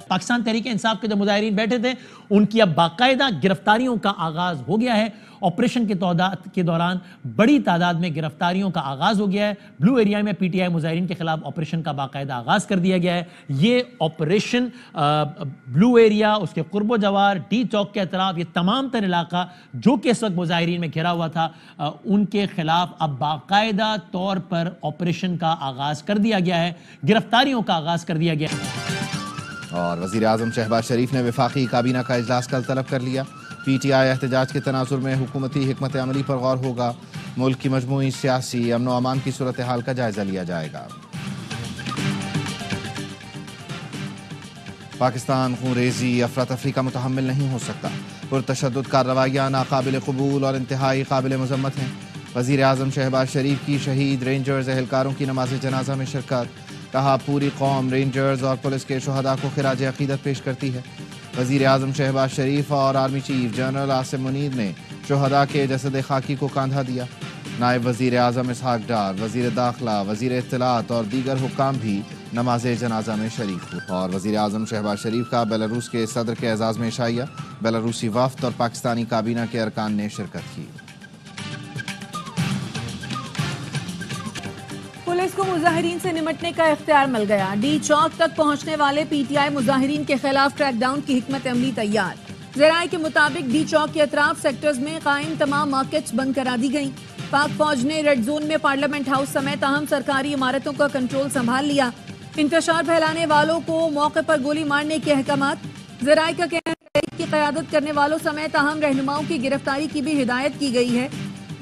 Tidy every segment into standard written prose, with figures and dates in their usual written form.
پاکستان تحریک انصاف کے جو مظاہرین بیٹھے تھے ان کی اب باقاعدہ گرفتاریوں کا آغاز ہو گیا ہے. آپریشن کے دوران بڑی تعداد میں گرفتاریوں کا آغاز ہو گیا ہے. بلو ایریا میں پی ٹی آئی مظاہرین کے خلاف آپریشن کا باقاعدہ آغاز کر دیا گیا ہے. یہ آپریشن بلو ایریا، اس کے قرب و جوار، ڈی چوک کے اطراف، یہ تمام تر علاقہ جو کہ اس وقت مظاہرین میں گھرا ہوا تھا، ان کے خلاف اب باقاعدہ طور پر آپریشن کا آغاز کر دیا گیا ہے، گرفتاریوں کا آغاز کر دیا گیا ہے. اور وزیر اعظم شہباز شریف نے وفاقی کابینہ کا اجلاس کل طلب کر لیا. پی ٹی آئی احتجاج کے تناظر میں حکومتی حکمت عملی پر غور ہوگا. ملک کی مجموعی سیاسی امن و امان کی صورتحال کا جائزہ لیا جائے گا. پاکستان خونریزی افراتفری کا متحمل نہیں ہو سکتا. پرتشدد کارروائیاں ناقابل قبول اور انتہائی قابل مذمت ہیں. وزیر اعظم شہباز شریف کی شہید رینجرز اہلکاروں کی نماز جنازہ میں شرکت. کہا پوری قوم رینجرز اور پولیس کے شہداء کو خراج عقیدت پیش کرتی ہے. وزیر اعظم شہباز شریف اور army chief general Asim Munir نے شہداء کے جسد خاکی کو کاندھا دیا. نائب وزیر اعظم اسحاق ڈار، وزیر داخلہ، وزیر اطلاعات اور دیگر حکام بھی نماز جنازہ میں شریک ہوئے. اور وزیر اعظم شہباز شریف کا بیلاروس کے صدر کے اعزاز میں عشائیہ. بیلاروسی وفد اور پاکستانی کابینہ کے ارکان نے شرکت کی. پولیس کو مظاہرین سے نمٹنے کا اختیار مل گیا. ڈی چوک تک پہنچنے والے پی ٹی آئی مظاہرین کے خلاف ٹریک ڈاؤن کی حکمت عملی تیار. ذرائع کے مطابق ڈی چوک کے اطراف سیکٹرز میں قائم تمام مارکیٹس بند کرا دی گئیں. پاک فوج نے ریڈ زون میں پارلیمنٹ ہاؤس سمیت اہم سرکاری عمارتوں کا کنٹرول سنبھال لیا. انتشار پھیلانے والوں کو موقع پر گولی مارنے کے احکامات. ذرائع کا کہنا ہے کہ کی قیادت کرنے والوں سمیت اہم رہنماؤں کی گرفتاری کی بھی ہدایت کی گئی ہے.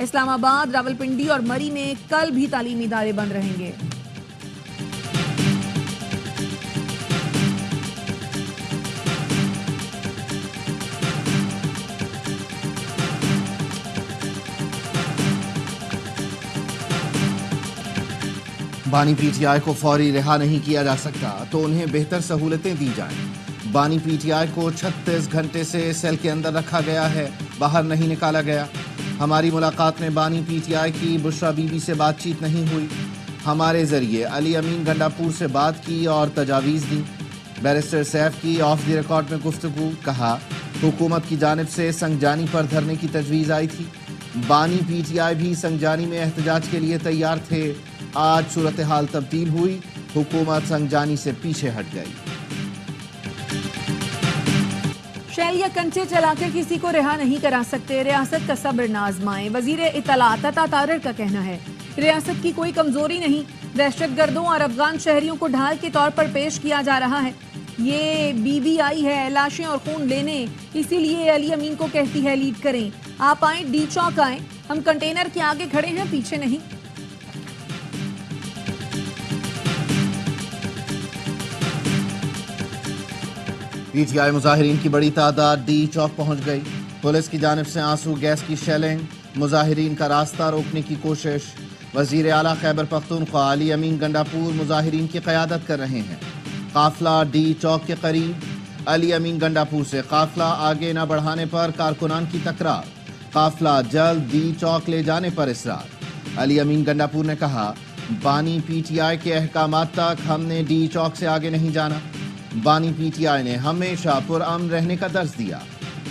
اسلام آباد، راولپنڈی اور مری میں کل بھی تعلیمی ادارے بند رہیں گے. بانی پی ٹی آئی کو فوری رہا نہیں کیا جا سکتا تو انہیں بہتر سہولتیں دی جائیں. بانی پی ٹی آئی کو 36 گھنٹے سے سیل کے اندر رکھا گیا ہے، باہر نہیں نکالا گیا. ہماری ملاقات میں بانی پی ٹی آئی کی بشرا بی بی سے بات چیت نہیں ہوئی. ہمارے ذریعے علی امین گنڈا پور سے بات کی اور تجاویز دی. بیرسٹر سیف کی آف دی ریکارڈ میں گفتگو. کہا حکومت کی جانب سے سنگجانی پر دھرنے کی تجویز آئی تھی. بانی پی ٹی آئی بھی سنگجانی میں احتجاج کے لیے تیار تھے. آج صورتحال تبدیل ہوئی، حکومت سنگجانی سے پیچھے ہٹ گئی. شیل یا کنچے چلا کر کسی کو رہا نہیں کرا سکتے، ریاست کا صبر نہ آزمائیں. وزیر اطلاعات عطا طاہر کا کہنا ہے ریاست کی کوئی کمزوری نہیں، دہشت گردوں اور افغان شہریوں کو ڈھال کے طور پر پیش کیا جا رہا ہے. یہ بی بی آئی ہے لاشیں اور خون لینے، اسی لیے علی امین کو کہتی ہے لیڈ کریں. آپ آئیں، ڈی چوک آئیں، ہم کنٹینر کے آگے کھڑے ہیں، پیچھے نہیں. پی ٹی آئی مظاہرین کی بڑی تعداد ڈی چوک پہنچ گئی. پولیس کی جانب سے آنسو گیس کی شیلنگ، مظاہرین کا راستہ روکنے کی کوشش. وزیر اعلیٰ خیبر پختونخوا علی امین گنڈا پور مظاہرین کی قیادت کر رہے ہیں. قافلہ ڈی چوک کے قریب. علی امین گنڈا پور سے قافلہ آگے نہ بڑھانے پر کارکنان کی تکرار. قافلہ جلد ڈی چوک لے جانے پر اصرار. علی امین گنڈا پور نے کہا بانی پی ٹی آئی کے احکامات تک ہم نے ڈی چوک سے آگے نہیں جانا. بانی پی ٹی آئی نے ہمیشہ پرامن رہنے کا درس دیا.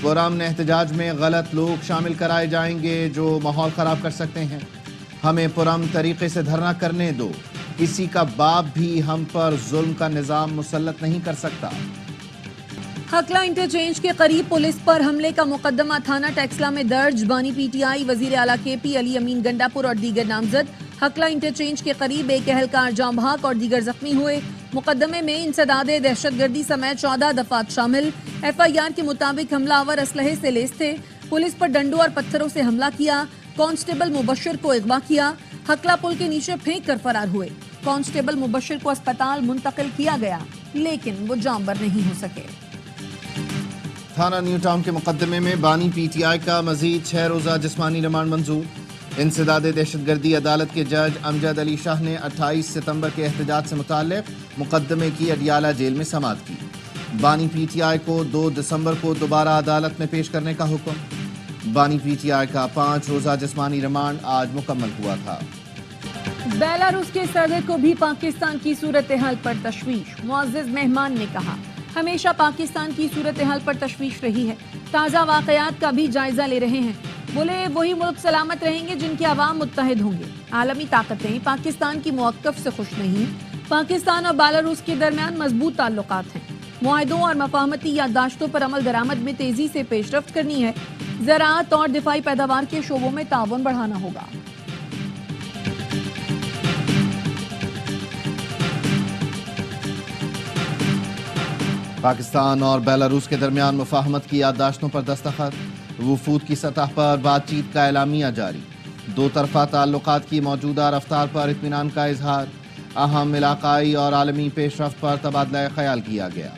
پرامن احتجاج میں غلط لوگ شامل کرائے جائیں گے جو ماحول خراب کر سکتے ہیں. ہمیں پرامن طریقے سے دھرنا کرنے دو. کسی کا باپ بھی ہم پر ظلم کا نظام مسلط نہیں کر سکتا. حقلہ انٹرچینج کے قریب پولیس پر حملے کا مقدمہ تھانہ ٹیکسلا میں درج. بانی پی ٹی آئی، وزیر اعلیٰ کے پی علی امین گنڈا پور اور دیگر نامزد حقلہ انٹرچینج کے قریب ایک اہلکار جاں بحق اور دیگر زخمی ہوئے. مقدمے میں انسداد دہشت گردی سمیت 14 دفعات شامل. ایف آئی آر کے مطابق حملہ آور اسلحے سے لیس تھے. پولیس پر ڈنڈوں اور پتھروں سے حملہ کیا. کانسٹیبل مبشر کو اغوا کیا. حقلہ پل کے نیچے پھینک کر فرار ہوئے. کانسٹیبل مبشر کو اسپتال منتقل کیا گیا لیکن وہ جاں بر نہیں ہو سکے. تھانہ نیو ٹاؤن کے مقدمے میں بانی پی ٹی آئی کا مزید 6 روزہ جسمانی ریمانڈ منظور. انسداد دہشت گردی عدالت کے جج امجد علی شاہ نے 28 ستمبر کے احتجاج سے متعلق مقدمے کی اڈیالہ جیل میں سماعت کی. بانی پی ٹی آئی کو 2 دسمبر کو دوبارہ عدالت میں پیش کرنے کا حکم. بانی پی ٹی آئی کا 5 روزہ جسمانی ریمانڈ آج مکمل ہوا تھا. بیلاروس کے صدر کو بھی پاکستان کی صورتحال پر تشویش. معزز مہمان نے کہا ہمیشہ پاکستان کی صورتحال پر تشویش رہی ہے، تازہ واقعات کا بھی جائزہ لے رہے ہیں۔ بولے وہی ملک سلامت رہیں گے جن کے عوام متحد ہوں گے۔ عالمی طاقتیں پاکستان کی موقف سے خوش نہیں۔ پاکستان اور بیلاروس کے درمیان مضبوط تعلقات ہیں۔ معاہدوں اور مفاہمتی یادداشتوں پر عمل درآمد میں تیزی سے پیش رفت کرنی ہے۔ زراعت اور دفاعی پیداوار کے شعبوں میں تعاون بڑھانا ہوگا۔ پاکستان اور بیلاروس کے درمیان مفاہمت کی یادداشتوں پر دستخط، وفود کی سطح پر بات چیت کا اعلامیہ جاری، دو طرفہ تعلقات کی موجودہ رفتار پر اطمینان کا اظہار، اہم علاقائی اور عالمی پیش رفت پر تبادلہ خیال کیا گیا۔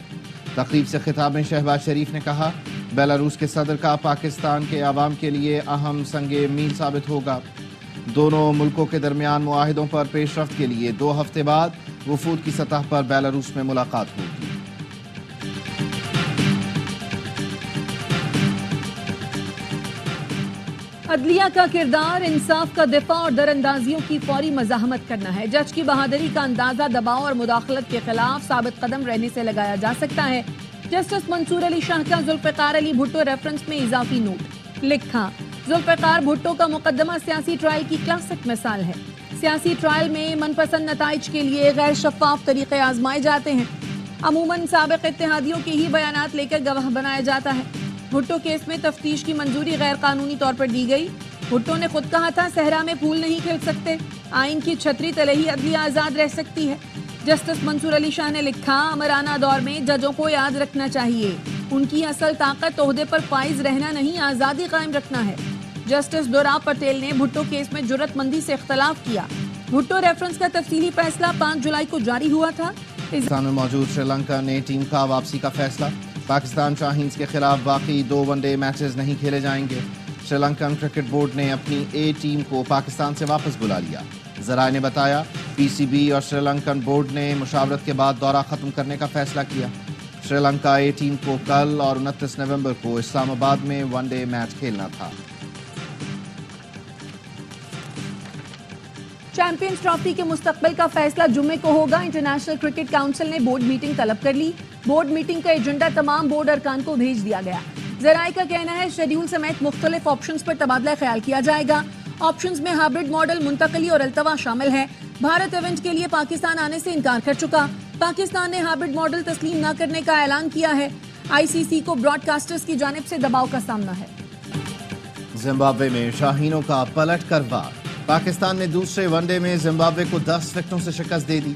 تقریب سے خطاب میں شہباز شریف نے کہا، بیلاروس کے صدر کا پاکستان کے عوام کے لیے اہم سنگ میل ثابت ہوگا۔ دونوں ملکوں کے درمیان معاہدوں پر پیش رفت کے لیے 2 ہفتے بعد وفود کی سطح پر بیلاروس میں ملاقات ہوگی۔ عدلیہ کا کردار انصاف کا دفاع اور دراندازیوں کی فوری مزاحمت کرنا ہے۔ جج کی بہادری کا اندازہ دباؤ اور مداخلت کے خلاف ثابت قدم رہنے سے لگایا جا سکتا ہے۔ جسٹس منصور علی شاہ کا ذوالفقار علی بھٹو ریفرنس میں اضافی نوٹ لکھا، ذوالفقار بھٹو کا مقدمہ سیاسی ٹرائل کی کلاسک مثال ہے۔ سیاسی ٹرائل میں من پسند نتائج کے لیے غیر شفاف طریقے آزمائے جاتے ہیں۔ عموماً سابق اتحادیوں کے ہی بیانات لے کر گواہ بنایا جاتا ہے۔ بھٹو کیس میں تفتیش کی منظوری غیر قانونی طور پر دی گئی۔ بھٹو نے خود کہا تھا صحرا میں پھول نہیں کھل سکتے، آئین کی چھتری تلے ہی عدلیہ آزاد رہ سکتی ہے۔ جسٹس منصور علی شاہ نے لکھا، امرانہ دور میں ججوں کو یاد رکھنا چاہیے، ان کی اصل طاقت عہدے پر فائز رہنا نہیں، آزادی قائم رکھنا ہے۔ جسٹس دوراب پٹیل نے بھٹو کیس میں جرات مندی سے اختلاف کیا۔ بھٹو ریفرنس کا تفصیلی فیصلہ 5 جولائی کو جاری ہوا تھا۔ پاکستان میں موجود سری لنکا نے ٹیم کا واپسی کا فیصلہ، پاکستان شاہینز کے خلاف باقی 2 ون ڈے میچز نہیں کھیلے جائیں گے۔ سری لنکن کرکٹ بورڈ نے اپنی اے ٹیم کو پاکستان سے واپس بلا لیا۔ ذرائع نے بتایا، پی سی بی اور سری لنکن بورڈ نے مشاورت کے بعد دورہ ختم کرنے کا فیصلہ کیا۔ سری لنکا اے ٹیم کو کل اور 29 نومبر کو اسلام آباد میں ون ڈے میچ کھیلنا تھا۔ چیمپئنز ٹرافی کے مستقبل کا فیصلہ جمعے کو ہوگا۔ انٹرنیشنل کرکٹ کونسل نے بورڈ میٹنگ طلب کر لی۔ بورڈ میٹنگ کا ایجنڈا تمام بورڈ ارکان کو بھیج دیا گیا۔ ذرائع کا کہنا ہے شیڈیول سمیت مختلف آپشنز پر تبادلہ خیال کیا جائے گا۔ آپشنز میں ہائبرڈ ماڈل، منتقلی اور التوا شامل ہے۔ بھارت ایونٹ کے لیے پاکستان آنے سے انکار کر چکا۔ پاکستان نے ہائبرڈ ماڈل تسلیم نہ کرنے کا اعلان کیا ہے۔ آئی سی سی کو براڈ کاسٹرز کی جانب سے دباؤ کا سامنا ہے۔ زمبابوے میں شاہینوں کا پلٹ کر وار، پاکستان نے دوسرے ون ڈے میں زمبابوے کو 10 وکٹوں سے شکست دے دی۔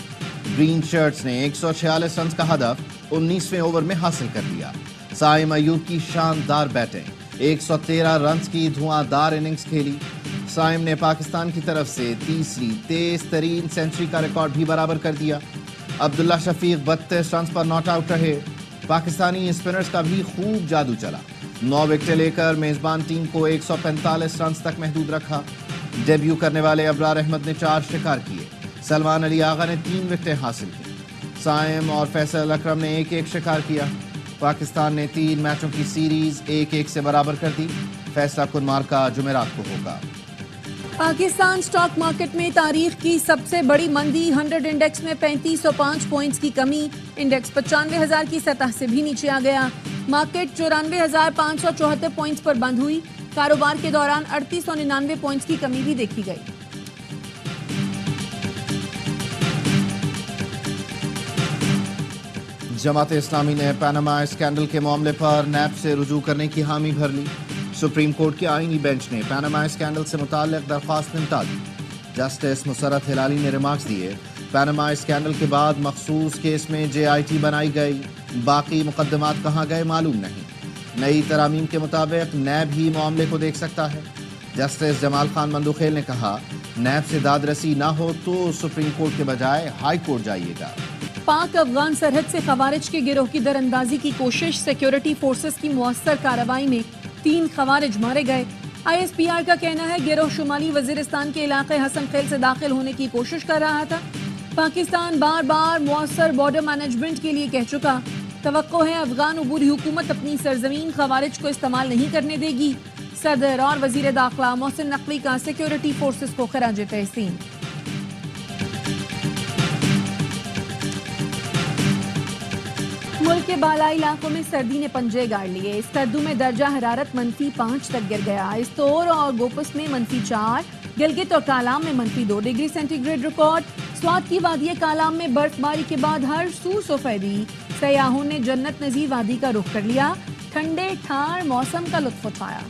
گرین شرٹس نے 146 رنز کا ہدف 19ویں اوور میں حاصل کر لیا۔ سائم ایوب کی شاندار بیٹنگ، 113 رنز کی دھواں دار اننگز کھیلی۔ سائم نے پاکستان کی طرف سے تیسری تیز ترین سینچری کا ریکارڈ بھی برابر کر دیا۔ عبداللہ شفیق 32 رنز پر ناٹ آؤٹ رہے۔ پاکستانی اسپنرز کا بھی خوب جادو چلا، 9 وکٹیں لے کر میزبان ٹیم کو 145 رنز تک محدود رکھا۔ ڈیبیو کرنے والے ابرار احمد نے 4 شکار کیے، سلمان علی آغا نے 3 وکٹیں حاصل کی۔ سائم اور فیصل اکرم نے 1-1 شکار کیا۔ پاکستان نے 3 میچوں کی سیریز 1-1 سے برابر کر دی۔ فیصلہ کن مارکا جمعرات کو ہوگا۔ پاکستان سٹاک مارکیٹ میں تاریخ کی سب سے بڑی مندی، 100 انڈیکس میں 3505 پوائنٹس کی کمی، انڈیکس 95,000 کی سطح سے بھی نیچے آ گیا۔ مارکیٹ 94,574 پوائنٹس پر بند ہوئی۔ کاروبار کے دوران 3899 پوائنٹس کی کمی بھی دیکھی گئی۔ جماعت اسلامی نے پاناما اسکینڈل کے معاملے پر نیب سے رجوع کرنے کی حامی بھر لی۔ سپریم کورٹ کے آئینی بینچ نے پاناما اسکینڈل سے متعلق درخواست نمٹا دی۔ جسٹس مسرت ہلالی نے ریمارکس دیے، پاناما اسکینڈل کے بعد مخصوص کیس میں JIT بنائی گئی، باقی مقدمات کہاں گئے معلوم نہیں۔ نئی ترامیم کے مطابق نیب ہی معاملے کو دیکھ سکتا ہے۔ جسٹس جمال خان مندوخیل نے کہا، نیب سے داد رسی نہ ہو تو سپریم کورٹ کے بجائے ہائی کورٹ جائیے گا۔ پاک افغان سرحد سے خوارج کے گروہ کی دراندازی کی کوشش، سیکیورٹی فورسز کی مؤثر کارروائی میں 3 خوارج مارے گئے۔ ISPR کا کہنا ہے گروہ شمالی وزیرستان کے علاقے حسن خیل سے داخل ہونے کی کوشش کر رہا تھا۔ پاکستان بار بار مؤثر بارڈر مینجمنٹ کے لیے کہہ چکا، توقع ہے افغان عبوری حکومت اپنی سرزمین خوارج کو استعمال نہیں کرنے دے گی۔ صدر اور وزیر داخلہ محسن نقوی کا سیکیورٹی فورسز کو خراج تحسین۔ ملک کے بالائی علاقوں میں سردی نے پنجے گاڑ لیے. اسکردو میں درجہ حرارت -5 تک گر گیا. استور اور گوپس میں -4, گلگت اور کالام میں -2 degree centigrade record. Swat کی وادی کالام میں برف باری کے بعد ہر سو سفیدی. سیاحوں نے جنت نظیر وادی کا رخ کر لیا. ٹھنڈے ٹھار موسم کا لطف اٹھایا.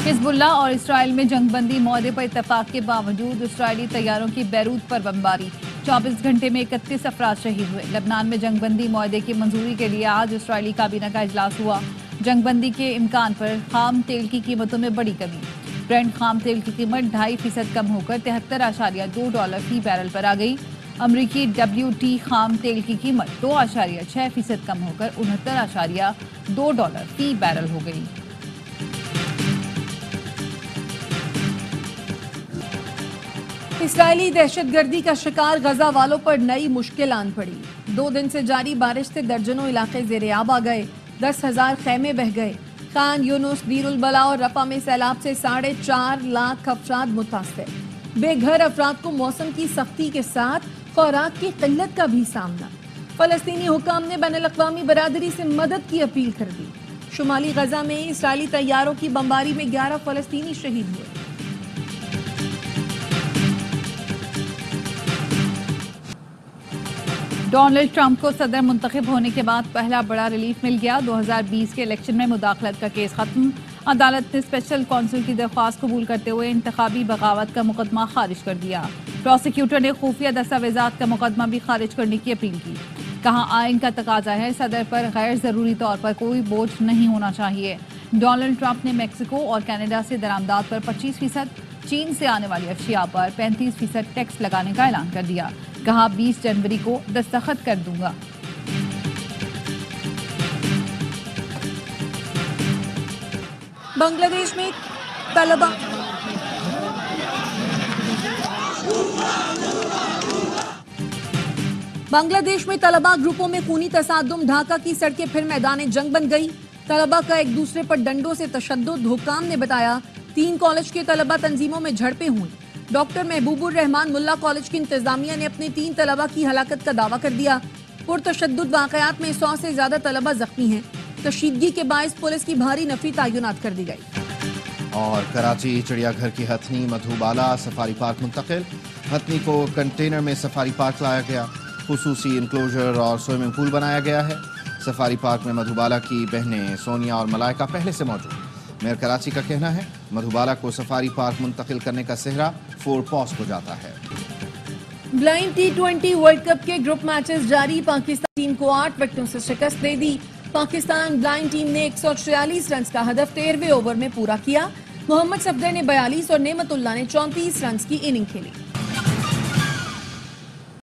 حزب اللہ اور اسرائیل میں جنگ بندی معاہدے پر اتفاق کے باوجود اسرائیلی طیاروں کی بیروت پر بمباری. 24 گھنٹے میں 31 افراد شہید ہوئے. لبنان میں جنگ بندی معاہدے کی منظوری کے لیے آج اسرائیلی کابینہ کا اجلاس ہوا. جنگ بندی کے امکان پر خام تیل کی قیمتوں میں بڑی کمی. برنٹ خام تیل کی قیمت 2.5% کم ہو کر $73.2 فی بیرل پر آ گئی. امریکی WT خام تیل کی قیمت 2.6% کم ہو کر $69.2 فی بیرل ہو گئی. اسرائیلی دہشت گردی کا شکار غزہ والوں پر نئی مشکل آن پڑی. 2 دن سے جاری بارش سے درجنوں علاقے زیر آب آ گئے. 10,000 خیمے بہہ گئے. خان یونس، دیر البلا اور رفح میں سیلاب سے 4.5 لاکھ افراد متاثر. بے گھر افراد کو موسم کی سختی کے ساتھ خوراک کی قلت کا بھی سامنا. فلسطینی حکام نے بین الاقوامی برادری سے مدد کی اپیل کر دی. شمالی غزہ میں اسرائیلی طیاروں کی بمباری میں 11 فلسطینی شہید ہوئے. ڈونلڈ ٹرمپ کو صدر منتخب ہونے کے بعد پہلا بڑا ریلیف مل گیا. 2020 کے الیکشن میں مداخلت کا کیس ختم. عدالت نے اسپیشل کونسل کی درخواست قبول کرتے ہوئے انتخابی بغاوت کا مقدمہ خارج کر دیا. پروسیکیوٹر نے خفیہ دستاویزات کا مقدمہ بھی خارج کرنے کی اپیل کی. کہا آئین کا تقاضا ہے صدر پر غیر ضروری طور پر کوئی بوجھ نہیں ہونا چاہیے. ڈونلڈ ٹرمپ نے میکسیکو اور کینیڈا سے درآمدات پر 25%، چین سے آنے والی اشیاء پر 35% ٹیکس لگانے کا اعلان کر دیا. کہا 20 جنوری کو دستخط کر دوں گا. بنگلہ دیش میں طلبہ گروپوں میں خونی تصادم. ڈھاکہ کی سڑکیں پھر میدان جنگ بن گئی. طلبہ کا ایک دوسرے پر ڈنڈوں سے تشدد. حکام نے بتایا 3 کالج کے طلبہ تنظیموں میں جھڑپیں ہوئیں. ڈاکٹر محبوب الرحمان ملا کالج کی انتظامیہ نے اپنے 3 طلبہ کی ہلاکت کا دعویٰ کر دیا. پرتشدد واقعات میں 100 سے زیادہ طلبہ زخمی ہیں. کشیدگی کے باعث پولیس کی بھاری نفری تعینات کر دی گئی. اور کراچی چڑیا گھر کی ہتھنی مدھوبالا سفاری پارک منتقل. ہتھنی کو کنٹینر میں سفاری پارک لایا گیا. خصوصی انکلوژر اور سوئمنگ پول بنایا گیا ہے. سفاری پارک میں مدھوبالا کی بہنیں سونیا اور ملائکہ پہلے سے موجود. میئر کراچی کا کہنا ہے مدھوبالا کو سفاری پارک منتقل کرنے کا سہرا فورٹ پاس کو جاتا ہے. بلائنڈ T20 ورلڈ کپ کے گروپ میچز جاری. پاکستان ٹیم کو 8 وکٹوں سے شکست دے دی. پاکستان بلائنڈ ٹیم نے 146 رنز کا ہدف 13ویں اوور میں پورا کیا. محمد صفدر نے 42 اور نعمت اللہ نے 34 رنز کی اننگ کھیلی.